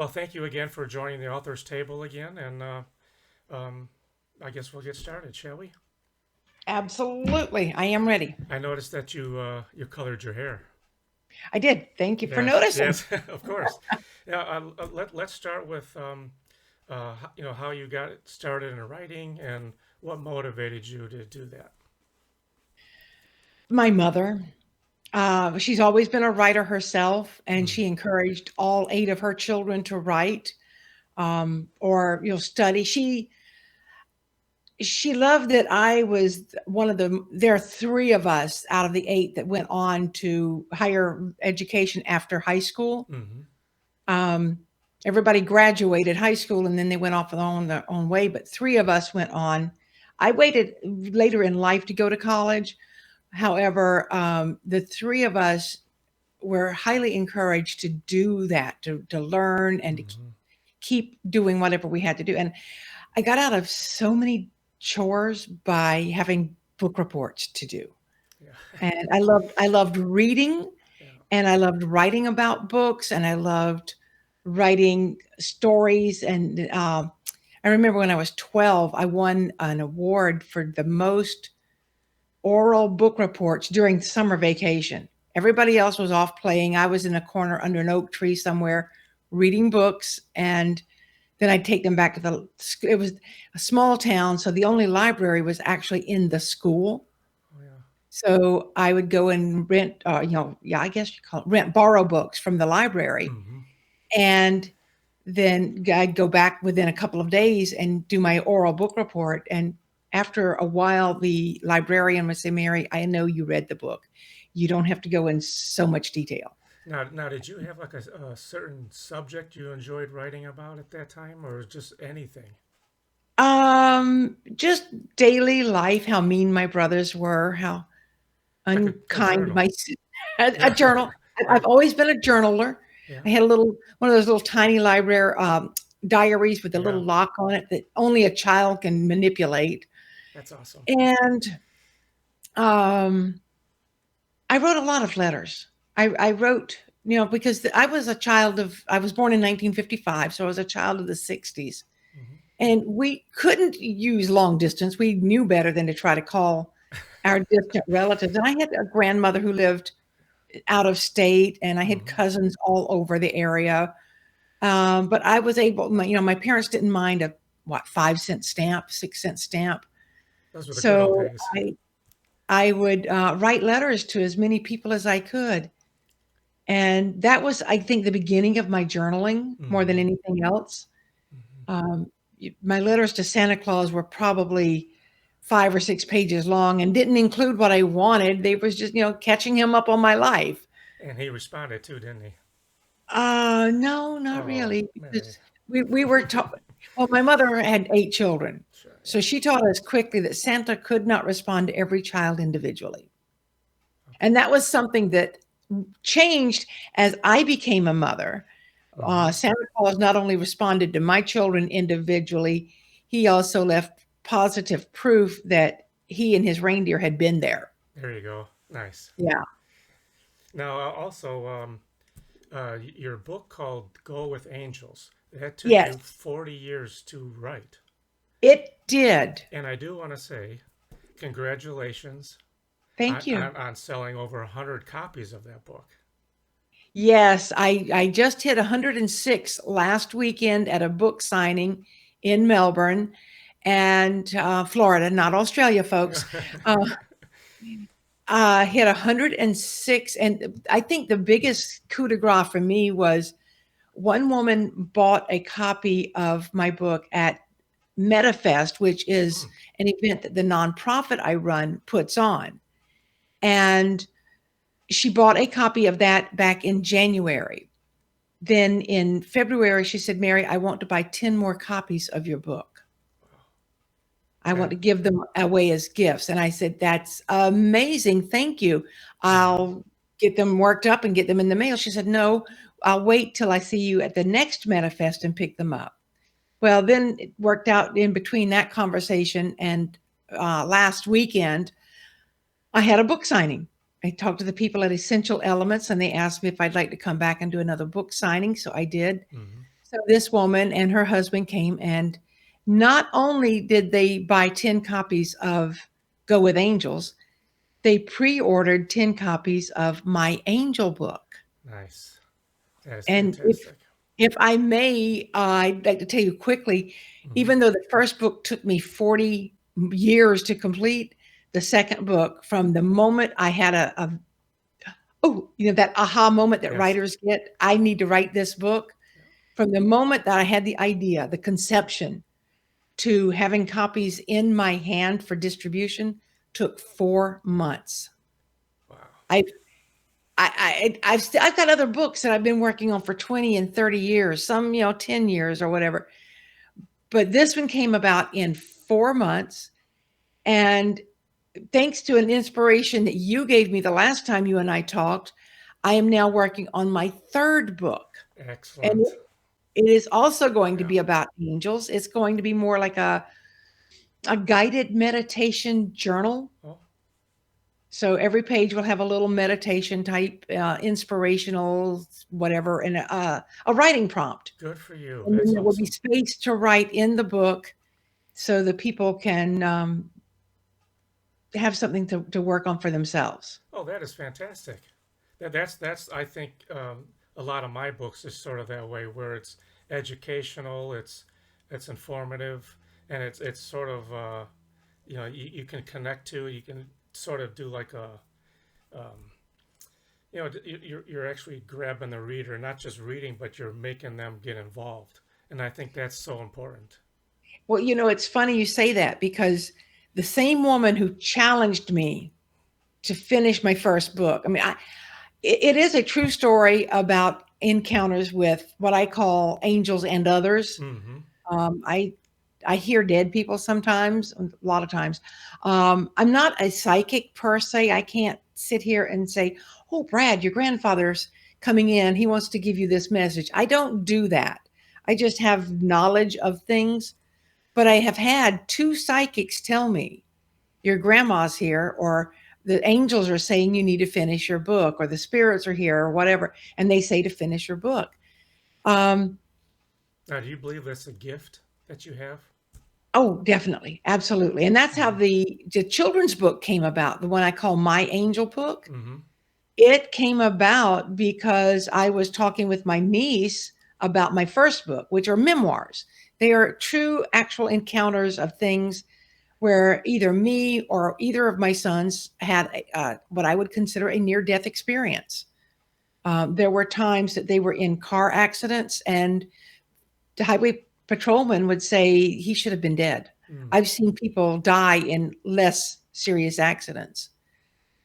Well, thank you again for joining the author's table again, and um, I guess we'll get started, shall we? Absolutely. I am ready. I noticed that you colored your hair. I did. Thank you for Yes, noticing. yes, of course. Yeah, let's start with how you got started in writing and what motivated you to do that. My mother, she's always been a writer herself, and Mm, she encouraged all eight of her children to write or study. She loved that I was one of the. There are three of us out of the eight that went on to higher education after high school. mm-hmm. Um, Everybody graduated high school and then they went off on their own way, but three of us went on. I waited later in life to go to college. However, the three of us were highly encouraged to do that, to learn and to Mm-hmm. keep doing whatever we had to do. And I got out of so many chores by having book reports to do. Yeah, And I loved reading yeah. and I loved writing about books and I loved writing stories. And I remember when I was 12, I won an award for the most oral book reports during summer vacation. Everybody else was off playing. I was in a corner under an oak tree somewhere reading books. And then I'd take them back to it was a small town. So the only library was actually in the school. Oh yeah. So I would go and rent, yeah, I guess you call it rent, borrow books from the library. Mm-hmm. And then I'd go back within a couple of days and do my oral book report. And after a while, the librarian would say, Mary, I know you read the book. You don't have to go in so much detail. Now, did you have like a certain subject you enjoyed writing about at that time, or just anything? Just daily life, how mean my brothers were, how Like a unkind journal. a Yeah, journal. I've right. always been a journaler. Yeah, I had one of those little tiny library diaries with a yeah. little lock on it that only a child can manipulate. That's awesome. And um, I wrote a lot of letters. I wrote, because I was born in 1955, so I was a child of the 60s. Hmm. And we couldn't use long distance. We knew better than to try to call our distant relatives. And I had a grandmother who lived out of state, and I had Hmm. cousins all over the area. But I was able, my parents didn't mind a 5 cent stamp, 6 cent stamp. Those were the good old So days. I would write letters to as many people as I could. And that was, I think, the beginning of my journaling more than Hmm. anything else. Hmm. Um, my letters to Santa Claus were probably 5 or 6 pages long and didn't include what I wanted. They was just, catching him up on my life. And he responded too, didn't he? No, not Oh, really, Mary. because we were taught. Well, my mother had 8 children, Sure. so Yeah. she taught us quickly that Santa could not respond to every child individually, Okay. and that was something that changed as I became a mother. Hmm. Santa Claus not only responded to my children individually, he also left positive proof that he and his reindeer had been there. There you go. Nice. Yeah. Now, also, your book called "Go with Angels." That took you Yes, 40 years to write, it did. and I do want to say, congratulations Thank on, you. on selling over 100 copies of that book. Yes, I just hit 106 last weekend at a book signing in Melbourne and Florida, not Australia, folks. Uh, hit 106, and I think the biggest coup de grace for me was one woman bought a copy of my book at MetaFest, which is Hmm. an event that the nonprofit I run puts on, and she bought a copy of that back in January. Then in February, she said, Mary, I want to buy 10 more copies of your book. I want And to give them away as gifts. And I said, that's amazing. Thank you. mhm. I'll get them worked up and get them in the mail. She said, no, I'll wait till I see you at the next manifest and pick them up. Well, then it worked out in between that conversation and last weekend, I had a book signing. I talked to the people at Essential Elements and they asked me if I'd like to come back and do another book signing. So I did. Mhm. So this woman and her husband came, and not only did they buy 10 copies of Go with Angels, they pre-ordered 10 copies of my angel book. Nice. That is And fantastic. if I may, I'd like to tell you quickly, Hmm. even though the first book took me 40 years to complete, the second book, from the moment I had oh, that aha moment that Yes. writers get, I need to write this book. Yeah. From the moment that I had the idea, the conception, to having copies in my hand for distribution took 4 months. Wow. I've I've got other books that I've been working on for 20 and 30 years, some 10 years or whatever. But this one came about in 4 months. And thanks to an inspiration that you gave me the last time you and I talked, I am now working on my third book. And Excellent. it is also going to Yeah. be about angels. It's going to be more like a guided meditation journal. Oh, So every page will have a little meditation type, inspirational, whatever, and a writing prompt. good for you. And then That's there will be awesome. space to write in the book so that people can have something to work on for themselves. Oh, that is fantastic. That's I think a lot of my books is sort of that way, where it's educational, it's informative, and it's sort of you can connect to, you can sort of do like a um, you're actually grabbing the reader, not just reading, but you're making them get involved, and I think that's so important. Well, it's funny you say that, because the same woman who challenged me to finish my first book, I mean, it is a true story about encounters with what I call angels and others. Mm-hmm. Um, I I hear dead people sometimes, a lot of times. I'm not a psychic per se. I can't sit here and say, "Oh, Brad, your grandfather's coming in. He wants to give you this message." I don't do that. I just have knowledge of things. But I have had two psychics tell me, "Your grandma's here," or "The angels are saying you need to finish your book," or "The spirits are here," or whatever, and they say to finish your book. Um, Now, do you believe that's a gift that you have? Oh, definitely. Absolutely. And that's how Mm-hmm. the children's book came about, the one I call My Angel Book. Mm-hmm. It came about because I was talking with my niece about my first book, which are memoirs. They are true, actual encounters of things where either me or either of my sons had what I would consider a near death experience. There were times that they were in car accidents, and the highway patrolman would say he should have been dead. Mm. I've seen people die in less serious accidents.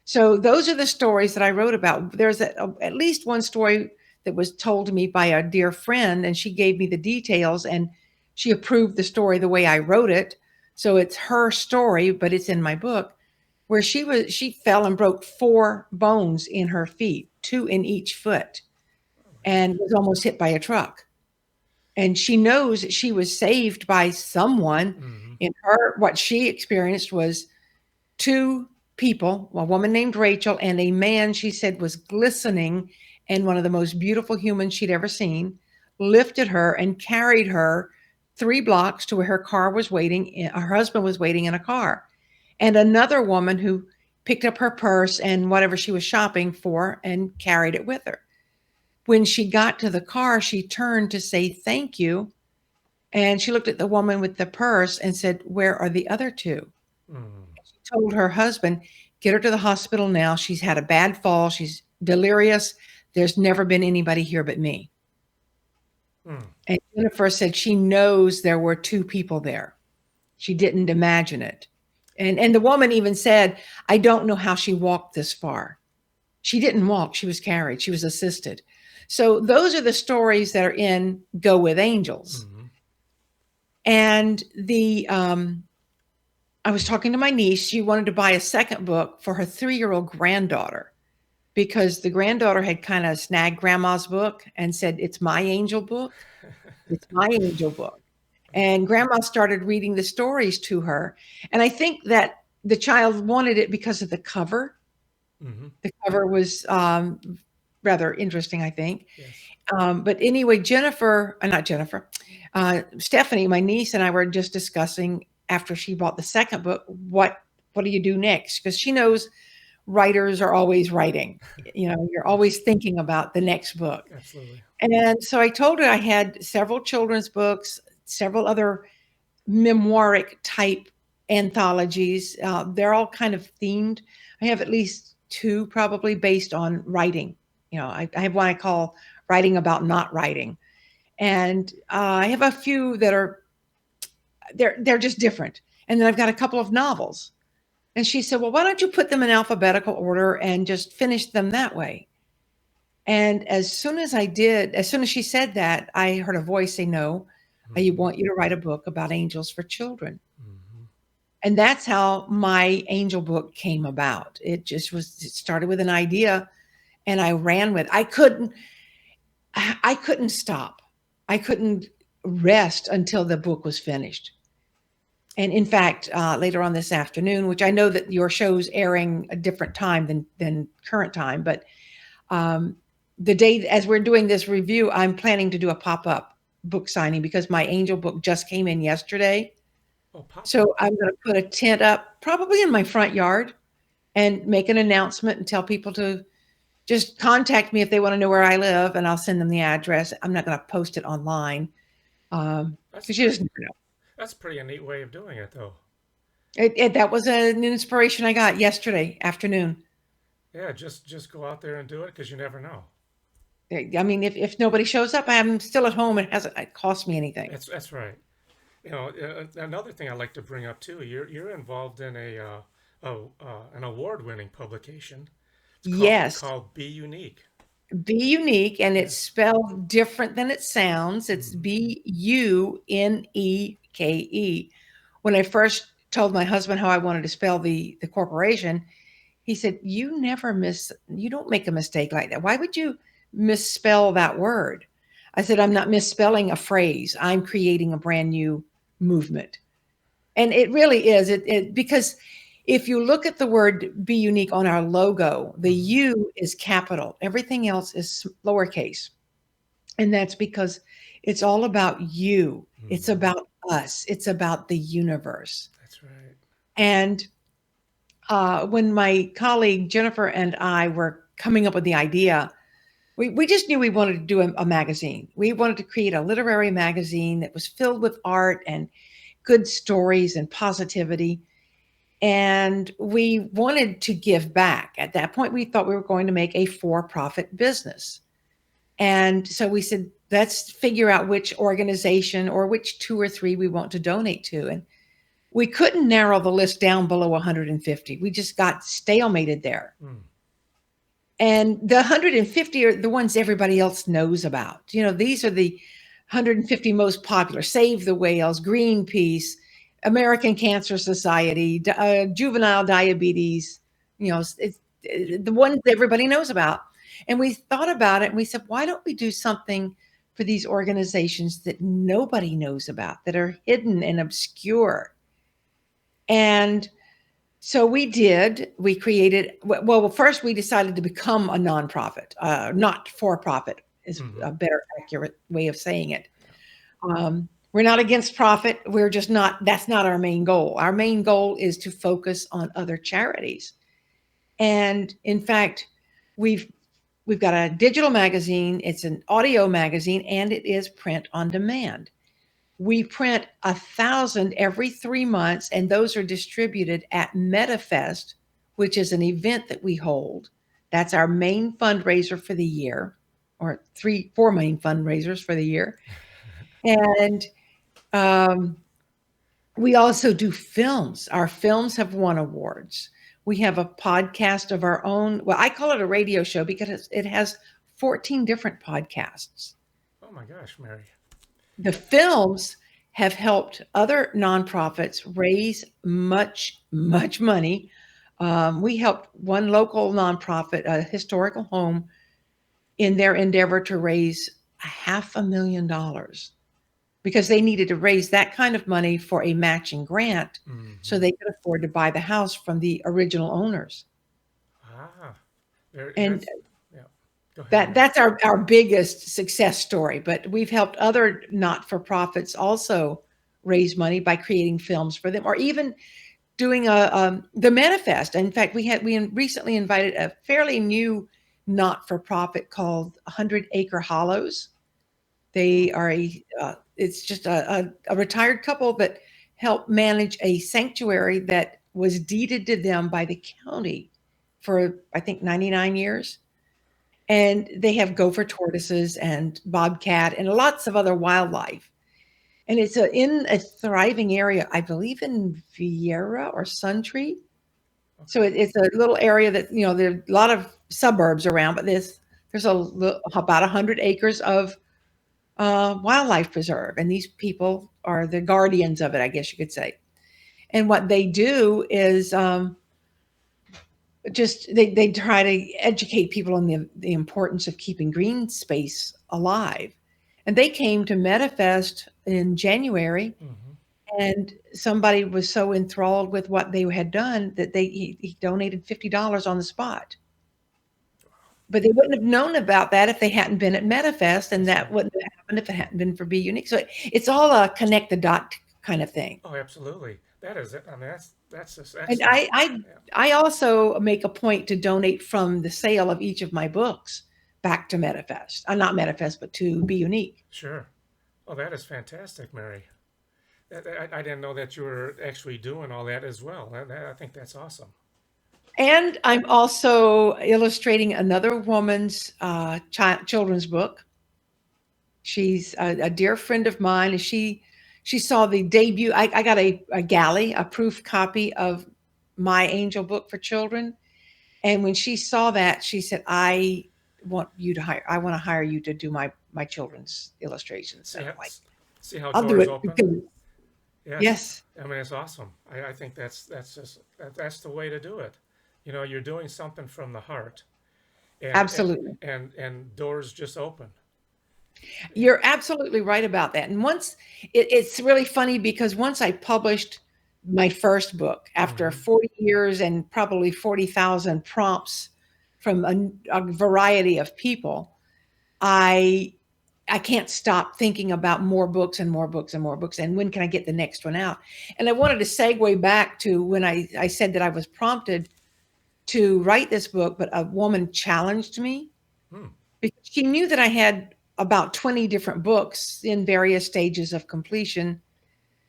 So those are the stories that I wrote about. There's at least one story that was told to me by a dear friend, and she gave me the details, and she approved the story the way I wrote it. So it's her story, but it's in my book, where she fell and broke four bones in her feet, two in each foot, Oh my and gosh. was almost hit by a truck. And she knows that she was saved by someone. Mm-hmm. In her, what she experienced was two people, a woman named Rachel and a man she said was glistening and one of the most beautiful humans she'd ever seen, lifted her and carried her 3 blocks to where her car was waiting. Her husband was waiting in a car. And another woman who picked up her purse and whatever she was shopping for and carried it with her. When she got to the car, she turned to say thank you. And she looked at the woman with the purse and said, "Where are the other two?" Mm. She told her husband, "Get her to the hospital now. She's had a bad fall. She's delirious. There's never been anybody here but me." Mm. And Jennifer said she knows there were two people there. She didn't imagine it. And the woman even said, "I don't know how she walked this far." She didn't walk, she was carried, she was assisted. So those are the stories that are in Go with Angels. Mm-hmm. And I was talking to my niece. She wanted to buy a second book for her 3-year-old granddaughter, because the granddaughter had kind of snagged grandma's book and said, "It's my angel book. It's my angel book." And grandma started reading the stories to her. And I think that the child wanted it because of the cover. Mm-hmm. The cover was rather interesting, I think. Yes. But anyway, not Jennifer, Stephanie, my niece, and I were just discussing after she bought the second book, what do you do next? Because she knows writers are always writing. You know, you're Yes. always thinking about the next book. Absolutely. And so I told her I had several children's books, several other memoiric type anthologies. They're all kind of themed. I have at least two probably based on writing. You know, I have one I call Writing About Not Writing. And I have a few that are they're just different. And then I've got a couple of novels. And she said, "Well, why don't you put them in alphabetical order and just finish them that way?" And as soon as she said that, I heard a voice say, "No, I Hmm. want you to write a book about angels for children." Hmm. And that's how my angel book came about. It started with an idea and I ran with it. I couldn't stop. I couldn't rest until the book was finished. And in fact, later on this afternoon, which I know that your show's airing a different time than current time, but um, the day as we're doing this review, I'm planning to do a pop-up book signing because my angel book just came in yesterday. Oh, pop up. So I'm going to put a tent up probably in my front yard and make an announcement and tell people to just contact me if they want to know where I live, and I'll send them the address. I'm not going to post it online That's because you pretty. just never know. That's pretty a neat way of doing it, though. That was an inspiration I got yesterday afternoon. Yeah, just go out there and do it because you never know. I mean, if nobody shows up, I'm still at home. It cost me anything. That's right. You know, another thing I like to bring up too. You're involved in an award-winning publication. It's Yes, called Be Unique. be unique, and it's Yes. spelled different than it sounds. It's Hmm. Buneke. When I first told my husband how I wanted to spell the corporation, he said, you don't make a mistake like that. Why would you misspell that word? I said, I'm not misspelling a phrase. I'm creating a brand new movement. And it really is because if you look at the word be unique on our logo, the Hmm. U is capital, everything else is lowercase. And that's because it's all about you, it's Hmm. about us, it's about the universe. That's right. And when my colleague Jennifer and I were coming up with the idea, we just knew we wanted to do a magazine. We wanted to create a literary magazine that was filled with art and good stories and positivity. And we wanted to give back. At that point, we thought we were going to make a for profit business. And so we said, let's figure out which organization or which two or three we want to donate to. And we couldn't narrow the list down below 150. We just got stalemated there. Mm. And the 150 are the ones everybody else knows about. You know, these are the 150 most popular: Save the Whales, Greenpeace, American Cancer Society, juvenile diabetes. You know, it's the ones everybody knows about. And we thought about it and we said, why don't we do something for these organizations that nobody knows about, that are hidden and obscure? And so we did. We created, well, first we decided to become a nonprofit, not for profit is Hmm. a better accurate way of saying it. We're not against profit. We're just not, that's not our main goal. Our main goal is to focus on other charities. And in fact, we've we've got a digital magazine, it's an audio magazine, and it is print on demand. We print 1,000 every 3 months, and those are distributed at MetaFest, which is an event that we hold. That's our main fundraiser for the year, or four main fundraisers for the year. And um, we also do films. Our films have won awards. We have a podcast of our own. Well, I call it a radio show because it has 14 different podcasts. Oh my gosh, Mary. The films have helped other nonprofits raise much money. We helped one local nonprofit, a historical home, in their endeavor to raise $500,000 because they needed to raise that kind of money for a matching grant so Hmm. they could afford to buy the house from the original owners. Ah, there, And that's yeah. Go ahead, That Mary. that's our biggest success story. But we've helped other not for profits also raise money by creating films for them, or even doing a the manifest. In fact, we recently invited a fairly new not for profit called 100 Acre Hollows. They are it's just a retired couple that helped manage a sanctuary that was deeded to them by the county for, I think, 99 years. And they have gopher tortoises and bobcat and lots of other wildlife. And it's in a thriving area, I believe in Vieira or Suntree. So Okay. it's a little area that, there are a lot of suburbs around, but there's about 100 acres of wildlife preserve, and these people are the guardians of it, I guess you could say. And what they do is just they try to educate people on the importance of keeping green space alive. And they came to Metafest in January, Mm-hmm. and somebody was so enthralled with what they had done that he donated $50 on the spot. But they wouldn't have known about that if they hadn't been at Metafest, and That's that right. wouldn't have happened if it hadn't been for Be Unique. So it's all a connect the dot kind of thing. Oh, absolutely. That is it. I mean, that's just And excellent. Yeah. I also make a point to donate from the sale of each of my books back to Metafest. Not Metafest, but to Be Unique. Sure. Oh, that is fantastic, Mary. I didn't know that you were actually doing all that as well. I think that's awesome. And I'm also illustrating another woman's children's book. She's a dear friend of mine, and she saw the debut. I got a galley, a proof copy of my angel book for children. And when she saw that, she said, I want to hire you to do my children's illustrations. See And how I'm like, see how I'll do doors it open. because, Yes. yes, I mean, it's awesome. I think that's just that's the way to do it. You know, you're doing something from the heart, and and absolutely. and doors just open. Yeah. You're absolutely right about that. And it's really funny because once I published my first book after Mm-hmm. 40 years and probably 40,000 prompts from a variety of people, I I can't stop thinking about more books and more books and more books. And when can I get the next one out? And I wanted to segue back to when I said that I was prompted to write this book, but a woman challenged me Hmm. because she knew that I had about 20 different books in various stages of completion.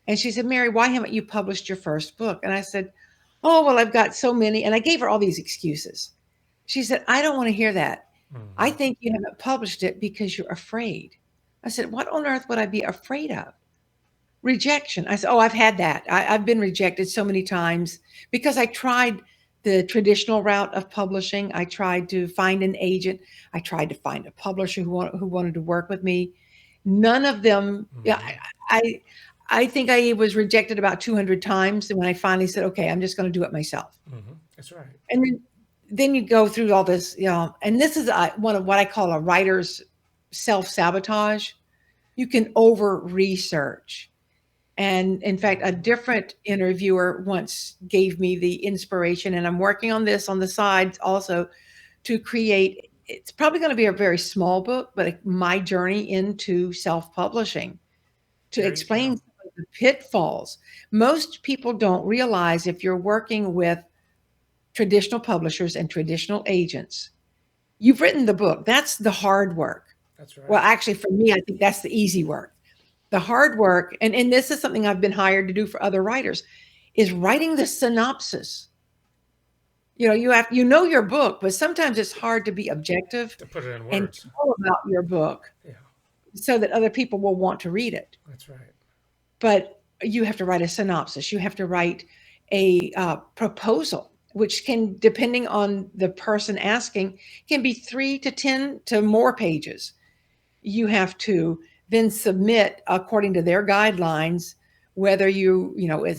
And she said, Mary, why haven't you published your first book? And I said, oh, well, I've got so many. And I gave her all these excuses. She said, I don't want to hear that. I Mm-hmm. think you haven't published it because you're afraid. I said, what on earth would I be afraid of? Rejection. I said, oh, I've had that. I've been rejected so many times because I tried the traditional route of publishing. I tried to find an agent. I tried to find a publisher who wanted to work with me. None of them. Yeah, Mm-hmm. I I think I was rejected about 200 times, and when I finally said, okay, I'm just going to do it myself. Mm-hmm. That's right. And then you go through all this, and this is one of what I call a writer's self sabotage. You can over research. And in fact, a Mm-hmm. different interviewer once gave me the inspiration, and I'm working on this on the side also to create. It's probably going to be a very small book, but my journey into self publishing to There you go. explain some of the pitfalls. Most people don't realize if you're working with traditional publishers and traditional agents, you've written the book. That's the hard work. That's Well, right. actually, for me, I think that's the easy work. The hard work, and this is something I've been hired to do for other writers, is writing the synopsis. You know your book, but sometimes it's hard to be objective To put it in and words. tell about your book Yeah. so that other people will want to read it. That's right. But you have to write a synopsis. You have to write a proposal, which can, depending on the person asking, can be 3 to 10 to more pages. You have to then submit according to their guidelines, whether it's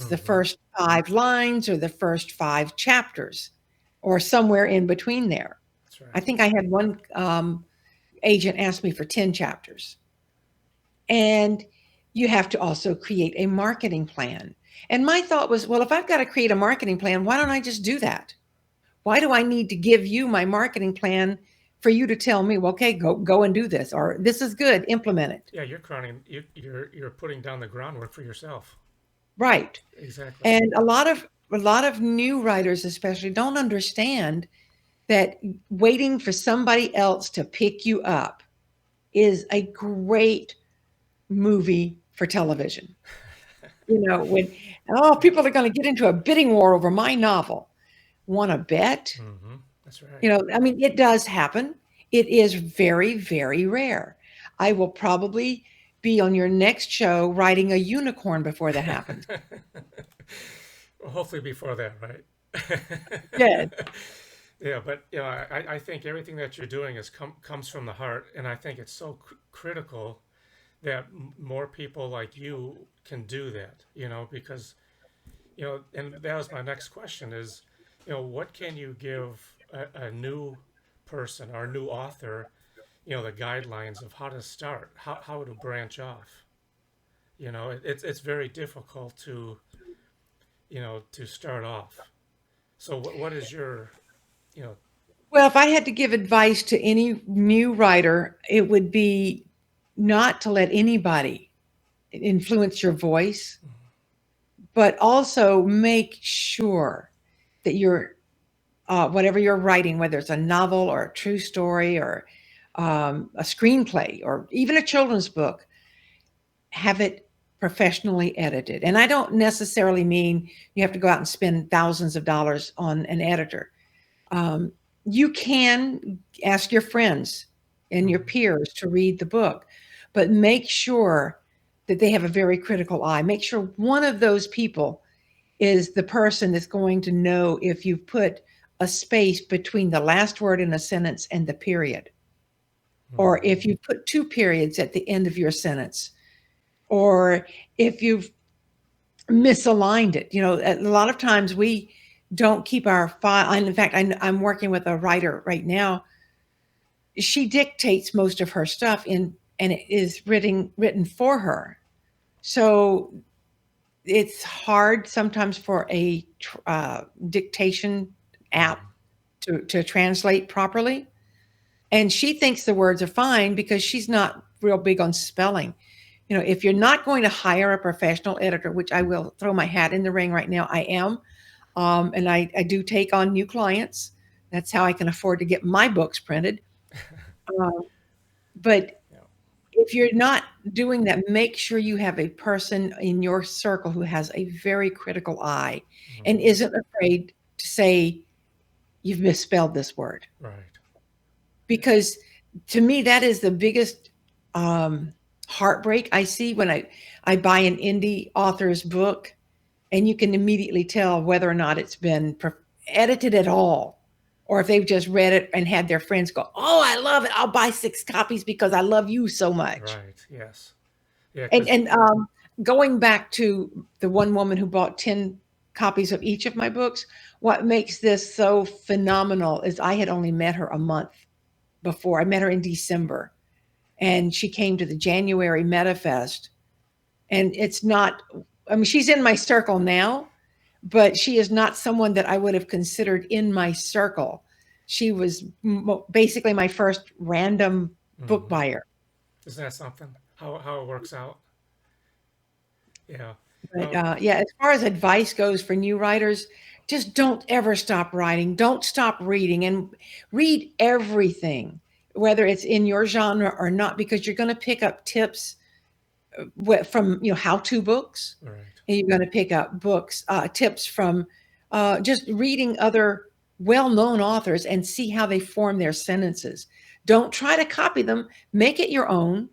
the Mm-hmm. first 5 lines or the first 5 chapters or somewhere in between there. That's I right. think I had one agent ask me for 10 chapters. And you have to also create a marketing plan. And my thought was, well, if I've got to create a marketing plan, why don't I just do that? Why do I need to give you my marketing plan for you to tell me, well, okay, go and do this, or this is good, implement it. Yeah, you're putting down the groundwork for yourself. Right. Exactly. And a lot of new writers especially don't understand that waiting for somebody else to pick you up is a great movie for television. When Yeah. people are going to get into a bidding war over my novel. Want to bet? Mm-hmm. That's right. I mean, it does happen. It is very, very rare. I will probably be on your next show riding a unicorn before that happens. Well, hopefully before that, right? Good. Yeah, but I think everything that you're doing comes from the heart, and I think it's so critical that more people like you can do that. Because and that was my next question is, what can you give a new person or a new author, the guidelines of how to start, how to branch off. It's very difficult to start off. So what is your, you know, Well, if I had to give advice to any new writer, it would be not to let anybody influence your voice, but also make sure that whatever you're writing, whether it's a novel or a true story or a screenplay or even a children's book, have it professionally edited. And I don't necessarily mean you have to go out and spend thousands of dollars on an editor. Um, you can ask your friends and your mhm, peers to read the book, but make sure that they have a very critical eye. Make sure one of those people is the person that's going to know if you put a space between the last word in a sentence and the period, or mhm, if you put two periods at the end of your sentence, or if you've misaligned it. A lot of times we don't keep our file. And in fact, I'm working with a writer right now. She dictates most of her stuff and it is written for her. So it's hard sometimes for a dictation app mhm. to translate properly. And she thinks the words are fine because she's not real big on spelling. If you're not going to hire a professional editor, which I will throw my hat in the ring right now, I am, and I do take on new clients. That's how I can afford to get my books printed. Um, but Yeah. if you're not doing that, make sure you have a person in your circle who has a very critical eye and Mhm. isn't afraid to say, you've misspelled this word. Right. Yeah. Because to me, that is the biggest um, heartbreak I see when I buy an indie author's book, and you can immediately tell whether or not it's been edited at all, or if they've just read it and had their friends go, "Oh, I love it! I'll buy 6 copies because I love you so much." Right. Yes. Yeah. And Because. and going back to the one woman who bought 10 copies of each of my books, what makes this so phenomenal is I had only met her a month before. I met her in December, and she came to the January MetaFest. And it's not, I mean, she's in my circle now, but she is not someone that I would have considered in my circle. She was basically my first random book Mhm. buyer. Isn't that something? How it works out? Yeah. But Um. yeah, as far as advice goes for new writers, just don't ever stop writing. Don't stop reading and read everything, whether it's in your genre or not, because you're going to pick up tips from how-to books, Right. and you're going to pick up books tips from just reading other well-known authors and see how they form their sentences. Don't try to copy them, make it your own,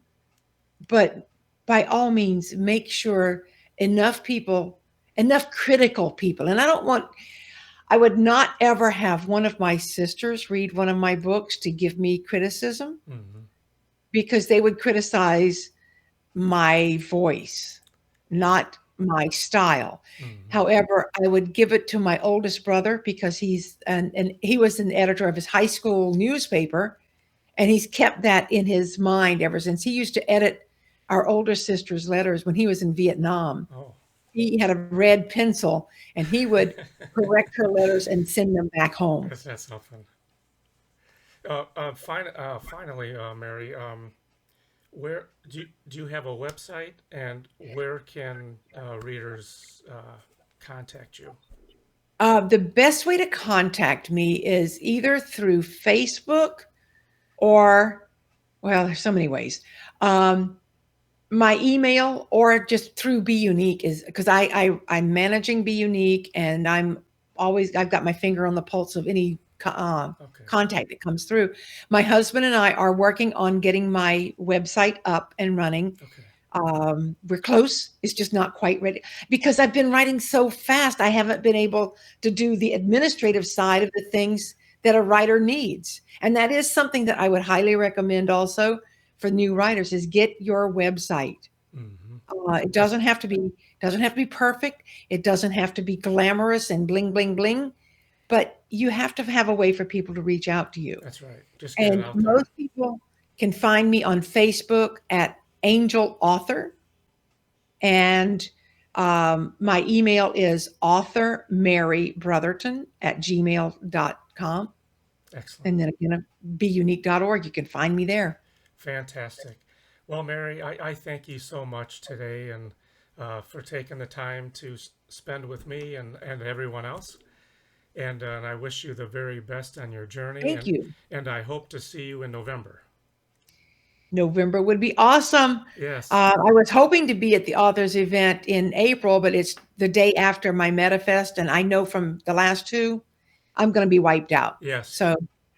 but by all means make sure enough people, enough critical people. And I would not ever have one of my sisters read one of my books to give me criticism, Mhm. because they would criticize my voice, not my style. Mhm. However, I would give it to my oldest brother because he was an editor of his high school newspaper, and he's kept that in his mind ever since. He used to edit our older sister's letters when he was in Vietnam. Oh. He had a red pencil, and he would correct her letters and send them back home. That's something. Finally, Mary, where do you have a website, and where can readers contact you? The best way to contact me is either through Facebook or, well, there's so many ways. Um, my email or just through Be Unique is because I'm managing Be Unique, and I've got my finger on the pulse of any Okay, contact that comes through. My husband and I are working on getting my website up and running. okay, We're close. It's just not quite ready because I've been writing so fast. I haven't been able to do the administrative side of the things that a writer needs. And that is something that I would highly recommend also for new writers is get your website. hmm It that's doesn't have to be perfect. It doesn't have to be glamorous and bling bling bling, but you have to have a way for people to reach out to you. that's right. Just get it And out there. most people can find me on Facebook at Angel Author, and my email is author Mary Brotherton at gmail.com. Excellent. And then again, beunique.org. You can find me there. Fantastic. Well, Mary, I thank you so much today, and for taking the time to spend with me and everyone else. And I wish you the very best on your journey, Thank you. and I hope to see you in November. November would be awesome. Yes, I was hoping to be at the authors event in April, but it's the day after my MetaFest, and I know from the last two, I'm going to be wiped out. yes. So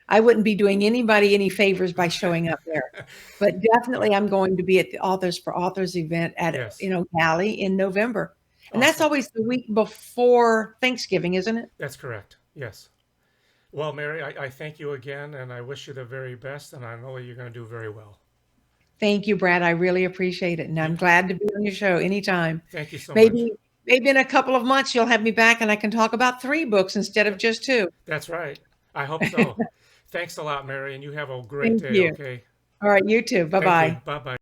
I wouldn't be doing anybody any favors by showing up there. But definitely, I'm going to be at the Authors for Authors event at Yes, Cali in November, and that's awesome. always the week before Thanksgiving, isn't it? That's correct. Yes. Well, Mary, I thank you again, and I wish you the very best, and I know you're going to do very well. Thank you, Brad. I really appreciate it, and You, I'm glad to be on your show anytime. thank you so much. Maybe maybe in a couple of months you'll have me back and I can talk about 3 books instead of just 2. That's right. I hope so. Thanks a lot, Mary, and you have a great Thank day, you. okay? All right, you too. Thank you. Bye-bye. Bye bye.